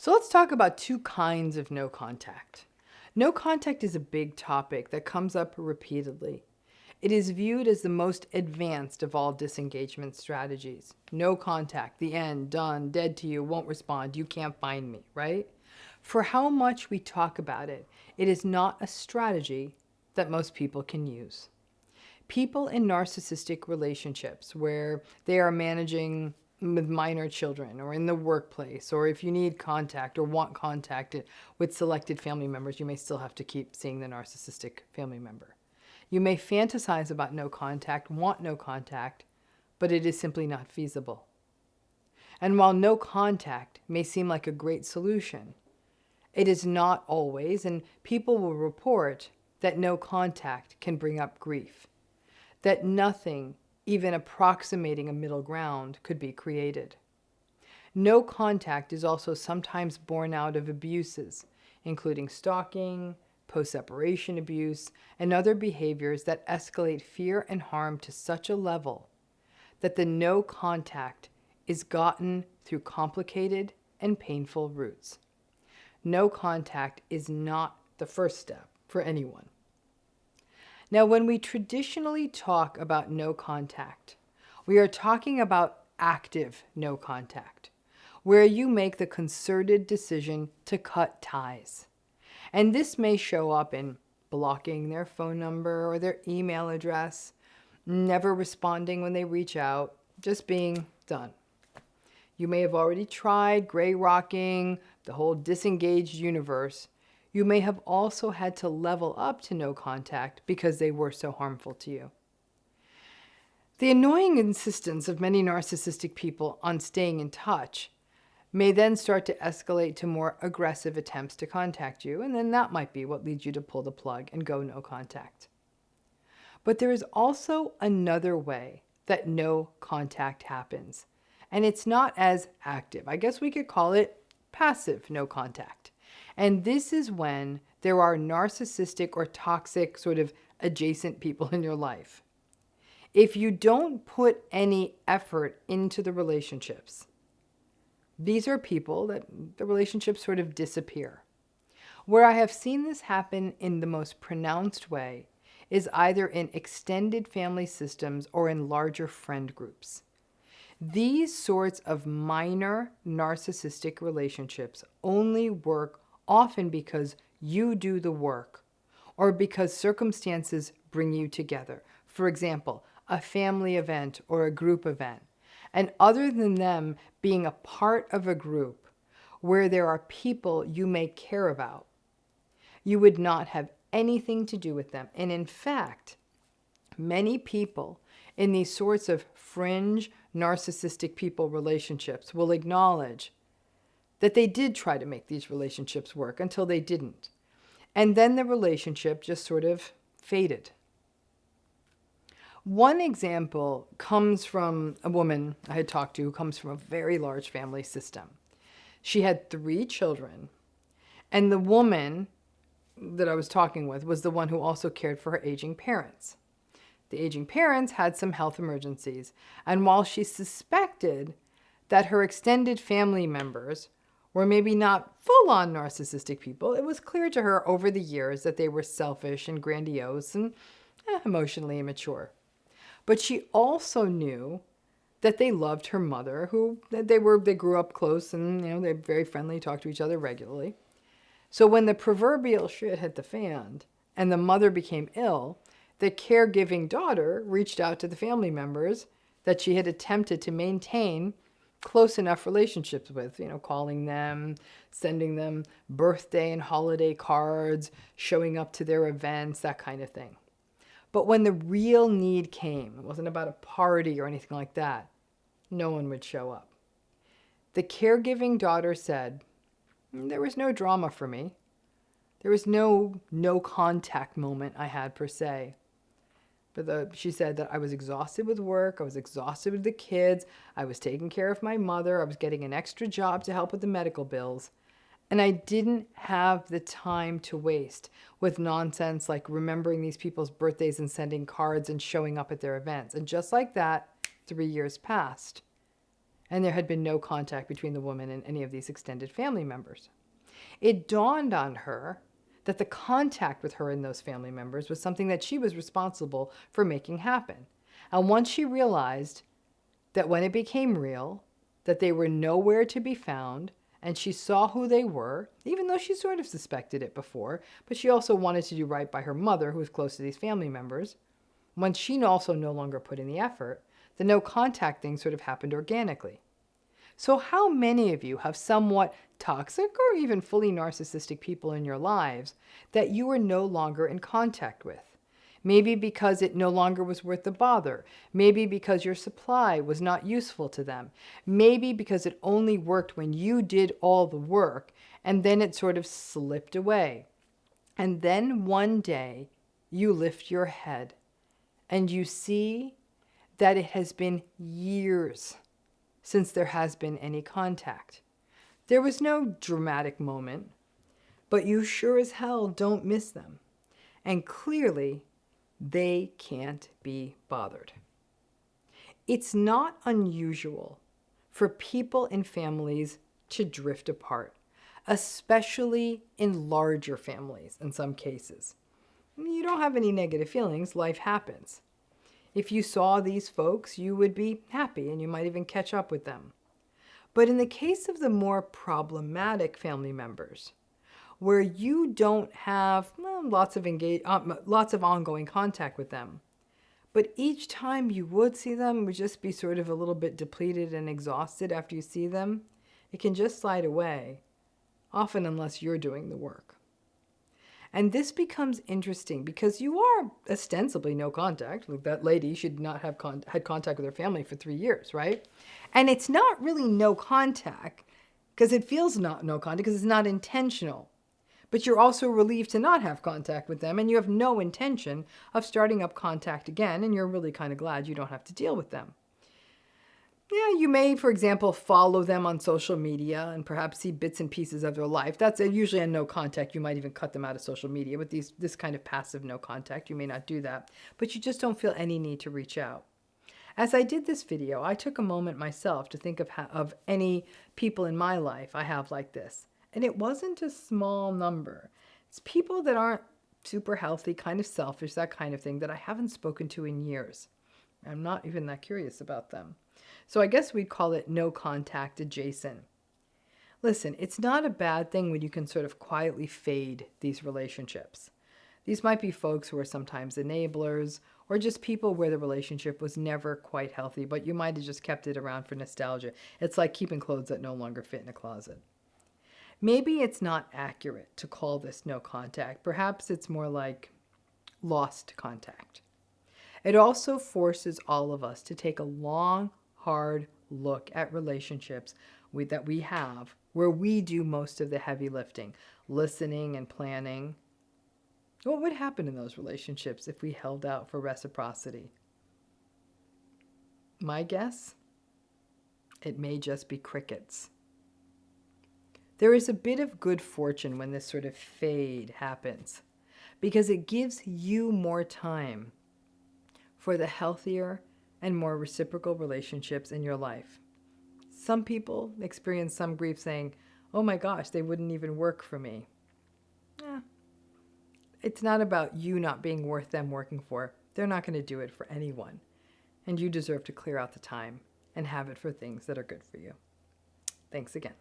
So let's talk about two kinds of no contact. No contact is a big topic that comes up repeatedly. It is viewed as the most advanced of all disengagement strategies. No contact, the end, done, dead to you, won't respond, you can't find me, right? For how much we talk about it, it is not a strategy that most people can use. People in narcissistic relationships where they are managing with minor children or in the workplace, or if you need contact or want contact with selected family members, you may still have to keep seeing the narcissistic family member. You may fantasize about no contact, want no contact, but it is simply not feasible. And while no contact may seem like a great solution, it is not always, and people will report that no contact can bring up grief, that nothing, even approximating a middle ground, could be created. No contact is also sometimes born out of abuses, including stalking, post-separation abuse, and other behaviors that escalate fear and harm to such a level that the no contact is gotten through complicated and painful routes. No contact is not the first step for anyone. Now, when we traditionally talk about no contact, we are talking about active no contact, where you make the concerted decision to cut ties. And this may show up in blocking their phone number or their email address, never responding when they reach out, just being done. You may have already tried gray rocking, the whole disengaged universe. You may have also had to level up to no contact because they were so harmful to you. The annoying insistence of many narcissistic people on staying in touch may then start to escalate to more aggressive attempts to contact you, and then that might be what leads you to pull the plug and go no contact. But there is also another way that no contact happens, and it's not as active. I guess we could call it passive no contact. And this is when there are narcissistic or toxic sort of adjacent people in your life. If you don't put any effort into the relationships, these are people that the relationships sort of disappear. Where I have seen this happen in the most pronounced way is either in extended family systems or in larger friend groups. These sorts of minor narcissistic relationships only work often because you do the work or because circumstances bring you together. For example, a family event or a group event. And other than them being a part of a group where there are people you may care about, you would not have anything to do with them. And in fact, many people in these sorts of fringe narcissistic people relationships will acknowledge that they did try to make these relationships work until they didn't. And then the relationship just sort of faded. One example comes from a woman I had talked to who comes from a very large family system. She had 3 children, and the woman that I was talking with was the one who also cared for her aging parents. The aging parents had some health emergencies, and while she suspected that her extended family members were maybe not full-on narcissistic people, it was clear to her over the years that they were selfish and grandiose and emotionally immature. But she also knew that they loved her mother, who they grew up close and they're very friendly, talk to each other regularly. So when the proverbial shit hit the fan and the mother became ill, the caregiving daughter reached out to the family members that she had attempted to maintain close enough relationships with, calling them, sending them birthday and holiday cards, showing up to their events, that kind of thing. But when the real need came, it wasn't about a party or anything like that, no one would show up. The caregiving daughter said, there was no drama for me. There was no contact moment I had per se. But she said that I was exhausted with work, I was exhausted with the kids, I was taking care of my mother, I was getting an extra job to help with the medical bills. And I didn't have the time to waste with nonsense like remembering these people's birthdays and sending cards and showing up at their events. And just like that, 3 years passed. and there had been no contact between the woman and any of these extended family members. It dawned on her that the contact with her and those family members was something that she was responsible for making happen. And once she realized that when it became real, that they were nowhere to be found, and she saw who they were, even though she sort of suspected it before, but she also wanted to do right by her mother, who was close to these family members. When she also no longer put in the effort, the no contact thing sort of happened organically. So how many of you have somewhat toxic or even fully narcissistic people in your lives that you are no longer in contact with? Maybe because it no longer was worth the bother. Maybe because your supply was not useful to them. Maybe because it only worked when you did all the work, and then it sort of slipped away. And then one day you lift your head and you see that it has been years since there has been any contact. There was no dramatic moment, but you sure as hell don't miss them. And clearly, they can't be bothered. It's not unusual for people in families to drift apart, especially in larger families in some cases. You don't have any negative feelings, life happens. If you saw these folks, you would be happy and you might even catch up with them. But in the case of the more problematic family members, where you don't have lots of ongoing contact with them, but each time you would see them would just be sort of a little bit depleted and exhausted after you see them, it can just slide away, often unless you're doing the work. And this becomes interesting because you are ostensibly no contact. Like that lady should not have had contact with her family for 3 years, right? And it's not really no contact because it feels not no contact because it's not intentional. But you're also relieved to not have contact with them, and you have no intention of starting up contact again, and you're really kind of glad you don't have to deal with them. Yeah, you may, for example, follow them on social media and perhaps see bits and pieces of their life. That's usually a no contact. You might even cut them out of social media. With this kind of passive no contact, you may not do that, but you just don't feel any need to reach out. As I did this video, I took a moment myself to think of any people in my life I have like this. And it wasn't a small number. It's people that aren't super healthy, kind of selfish, that kind of thing, that I haven't spoken to in years. I'm not even that curious about them. So I guess we'd call it no contact adjacent. Listen, it's not a bad thing when you can sort of quietly fade these relationships. These might be folks who are sometimes enablers, or just people where the relationship was never quite healthy, but you might have just kept it around for nostalgia. It's like keeping clothes that no longer fit in a closet. Maybe it's not accurate to call this no contact. Perhaps it's more like lost contact. It also forces all of us to take a long, hard look at relationships that we have, where we do most of the heavy lifting, listening and planning. What would happen in those relationships if we held out for reciprocity? My guess? It may just be crickets. There is a bit of good fortune when this sort of fade happens, because it gives you more time for the healthier and more reciprocal relationships in your life. Some people experience some grief saying, oh my gosh, they wouldn't even work for me. It's not about you not being worth them working for. They're not going to do it for anyone. And you deserve to clear out the time and have it for things that are good for you. Thanks again.